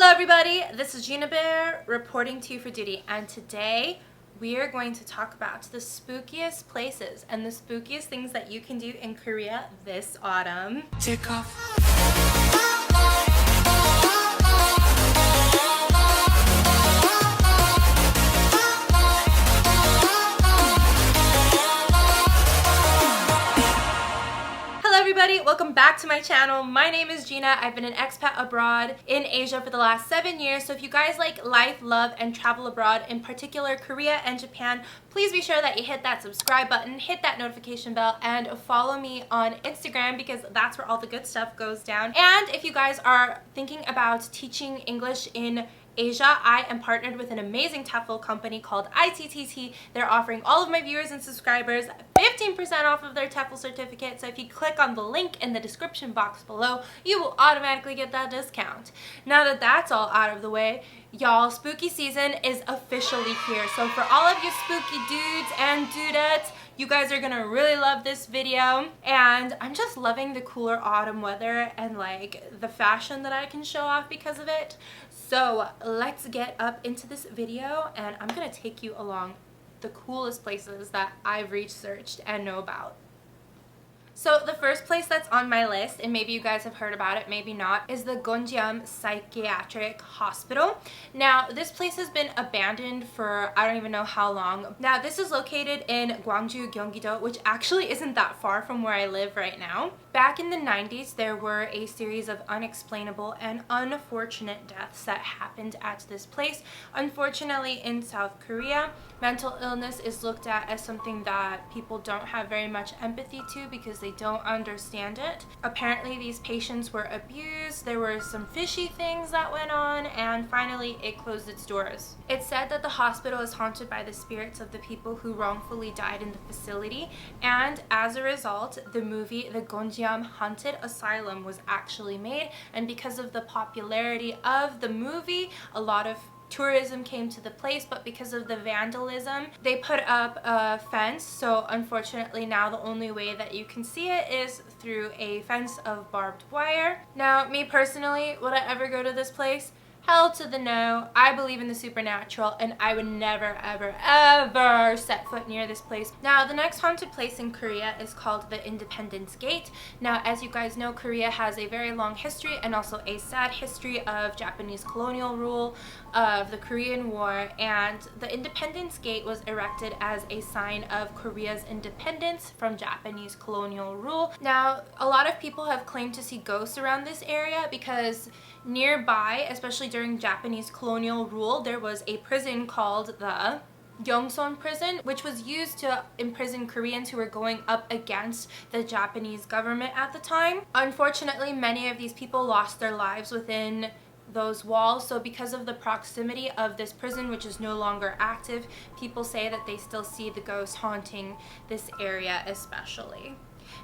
Hello everybody, this is Gina Bear reporting to you for duty, and today we are going to talk about the spookiest places and the spookiest things that you can do in Korea this autumn. Take off. Everybody, welcome back to my channel. My name is Gina. I've been an expat abroad in Asia for the last 7 years. So if you guys like life, love, and travel abroad, in particular Korea and Japan, please be sure that you hit that subscribe button, hit that notification bell, and follow me on Instagram because that's where all the good stuff goes down. And if you guys are thinking about teaching English in Asia, I am partnered with an amazing TEFL company called ITTT. They're offering all of my viewers and subscribers 15% off of their TEFL certificate. So if you click on the link in the description box below, you will automatically get that discount. Now that that's all out of the way, y'all, spooky season is officially here. So for all of you spooky dudes and dudettes, you guys are gonna really love this video. And I'm just loving the cooler autumn weather and like the fashion that I can show off because of it. So let's get up into this video and I'm gonna take you along the coolest places that I've researched and know about. So the first place that's on my list, and maybe you guys have heard about it, maybe not, is the Gonjiam Psychiatric Hospital. Now, this place has been abandoned for I don't even know how long. Now, this is located in Gwangju, Gyeonggi-do, which actually isn't that far from where I live right now. Back in the 90s, there were a series of unexplainable and unfortunate deaths that happened at this place. Unfortunately, in South Korea, mental illness is looked at as something that people don't have very much empathy to because they don't understand it. Apparently, these patients were abused, there were some fishy things that went on, and finally it closed its doors. It's said that the hospital is haunted by the spirits of the people who wrongfully died in the facility, and as a result, the movie The Gonjiam Haunted Asylum was actually made, and because of the popularity of the movie, a lot of tourism came to the place, but because of the vandalism, they put up a fence. So unfortunately now the only way that you can see it is through a fence of barbed wire. Now, me personally, would I ever go to this place? Hell to the no. I believe in the supernatural and I would never, ever, ever set foot near this place. Now, the next haunted place in Korea is called the Independence Gate. Now, as you guys know, Korea has a very long history and also a sad history of Japanese colonial rule, of the Korean War, and the Independence Gate was erected as a sign of Korea's independence from Japanese colonial rule. Now, a lot of people have claimed to see ghosts around this area because nearby, especially during Japanese colonial rule, there was a prison called the Yongson prison, which was used to imprison Koreans who were going up against the Japanese government at the time. Unfortunately, many of these people lost their lives within those walls, so because of the proximity of this prison, which is no longer active, people say that they still see the ghosts haunting this area especially.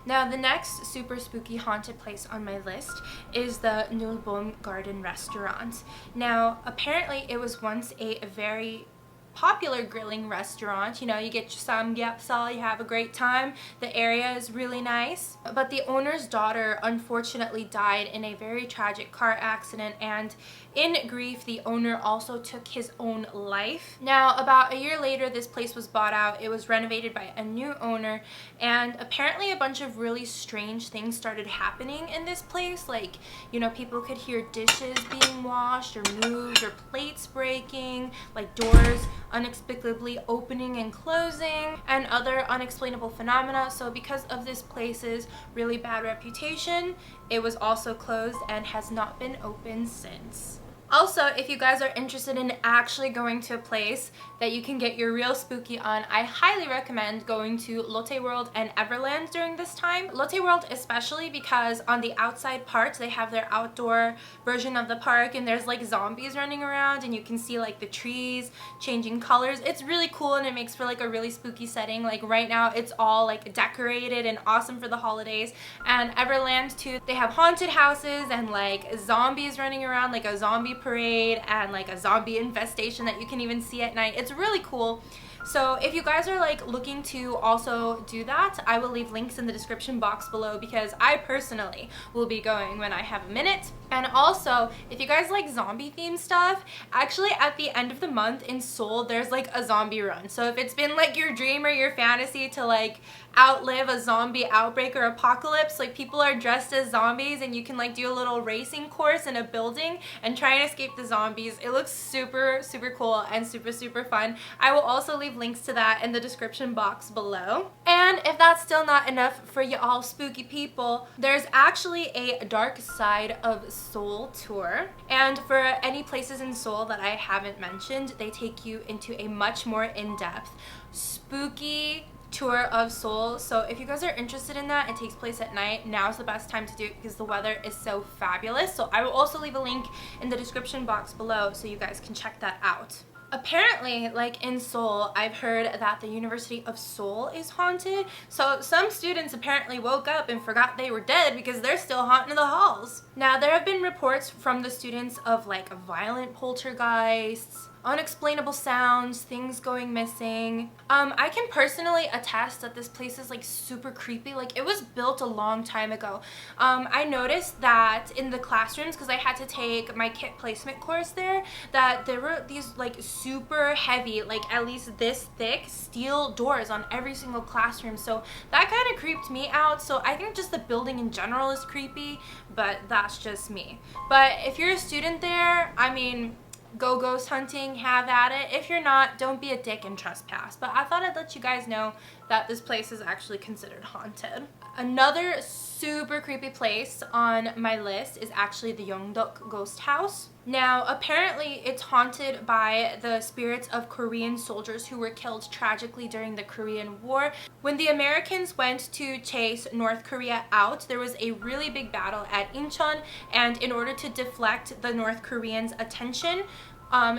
Now, the next super spooky haunted place on my list is the Nulbon Garden Restaurant. Now, apparently it was once a very popular grilling restaurant. You know, you get your samgyeopsal, you have a great time. The area is really nice. But the owner's daughter unfortunately died in a very tragic car accident, and in grief, the owner also took his own life. Now, about a year later, this place was bought out. It was renovated by a new owner, and apparently a bunch of really strange things started happening in this place. Like, you know, people could hear dishes being washed or moved, or plates breaking, like doors unexplicably opening and closing, and other unexplainable phenomena. So because of this place's really bad reputation, it was also closed and has not been open since. Also, if you guys are interested in actually going to a place that you can get your real spooky on, I highly recommend going to Lotte World and Everland during this time. Lotte World especially because on the outside parts, they have their outdoor version of the park and there's like zombies running around and you can see like the trees changing colors. It's really cool and it makes for like a really spooky setting. Like right now, it's all like decorated and awesome for the holidays. And Everland too, they have haunted houses and like zombies running around, like a zombie parade and like a zombie infestation that you can even see at night. It's really cool. So if you guys are like looking to also do that, I will leave links in the description box below because I personally will be going when I have a minute. And also, if you guys like zombie themed stuff, actually at the end of the month in Seoul, there's like a zombie run. So if it's been like your dream or your fantasy to like outlive a zombie outbreak or apocalypse, like people are dressed as zombies and you can like do a little racing course in a building and try and escape the zombies. It looks super, super cool and super, super fun. I will also leave links to that in the description box below. And if that's still not enough for you all spooky people, there's actually a dark side of Seoul tour. And for any places in Seoul that I haven't mentioned, they take you into a much more in-depth, spooky tour of Seoul. So if you guys are interested in that, it takes place at night. Now's the best time to do it because the weather is so fabulous. So I will also leave a link in the description box below so you guys can check that out. Apparently, like in Seoul, I've heard that the University of Seoul is haunted. So some students apparently woke up and forgot they were dead because they're still haunting the halls. Now, there have been reports from the students of like violent poltergeists, unexplainable sounds, things going missing. I can personally attest that this place is like super creepy. Like it was built a long time ago. I noticed that in the classrooms, because I had to take my kit placement course there, that there were these like super heavy, like at least this thick steel doors on every single classroom. So that kind of creeped me out. So I think just the building in general is creepy, but that's just me. But if you're a student there, I mean, go ghost hunting, have at it. If you're not, don't be a dick and trespass. But I thought I'd let you guys know that this place is actually considered haunted. Another super creepy place on my list is actually the Yeongok ghost house. Now, apparently it's haunted by the spirits of Korean soldiers who were killed tragically during the Korean War. When the Americans went to chase North Korea out, there was a really big battle at Incheon, and in order to deflect the North Koreans' attention,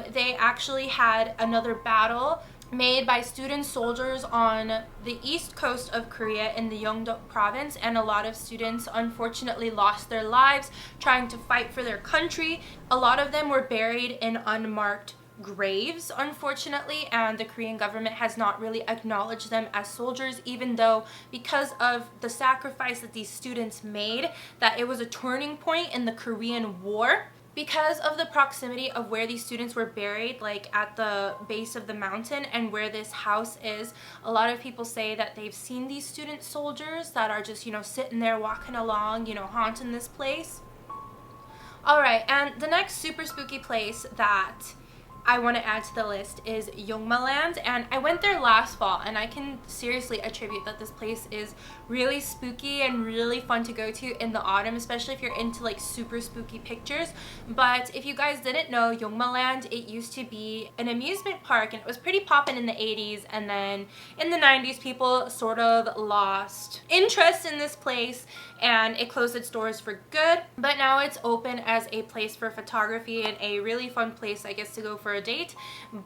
they actually had another battle made by student soldiers on the east coast of Korea in the Yeongok province, and a lot of students unfortunately lost their lives trying to fight for their country. A lot of them were buried in unmarked graves, unfortunately, and the Korean government has not really acknowledged them as soldiers, even though because of the sacrifice that these students made, that it was a turning point in the Korean War. Because of the proximity of where these students were buried, like at the base of the mountain and where this house is, a lot of people say that they've seen these student soldiers that are just, you know, sitting there walking along, you know, haunting this place. Alright, and the next super spooky place that I want to add to the list is Yongma Land, and I went there last fall, and I can seriously attribute that this place is really spooky and really fun to go to in the autumn, especially if you're into like super spooky pictures. But if you guys didn't know, Yongma Land, it used to be an amusement park, and it was pretty poppin' in the 80s, and then in the 90s people sort of lost interest in this place and it closed its doors for good. But now it's open as a place for photography and a really fun place, I guess, to go for a date.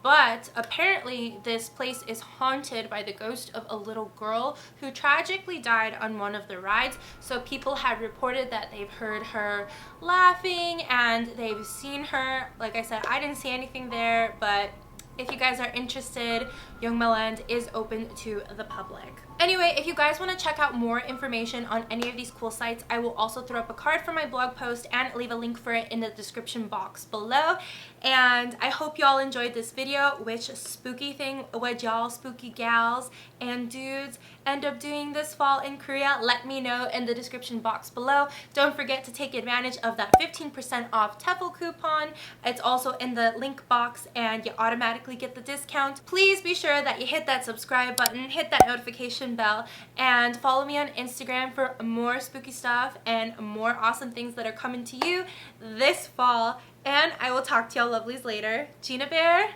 But apparently this place is haunted by the ghost of a little girl who tragically died on one of the rides. So people had reported that they've heard her laughing and they've seen her. Like I said, I didn't see anything there, but if you guys are interested, Yongma Land is open to the public. Anyway, if you guys want to check out more information on any of these cool sites, I will also throw up a card for my blog post and leave a link for it in the description box below. And I hope y'all enjoyed this video. Which spooky thing would y'all spooky gals and dudes end up doing this fall in Korea? Let me know in the description box below. Don't forget to take advantage of that 15% off TEFL coupon. It's also in the link box and you automatically get the discount. Please be sure that you hit that subscribe button, hit that notification bell, and follow me on Instagram for more spooky stuff and more awesome things that are coming to you this fall. And I will talk to y'all lovelies later. Gina Bear,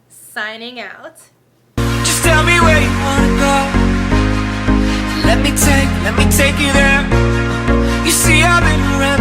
signing out. Just tell me where you wanna go. Let me take you there. You see, I've been around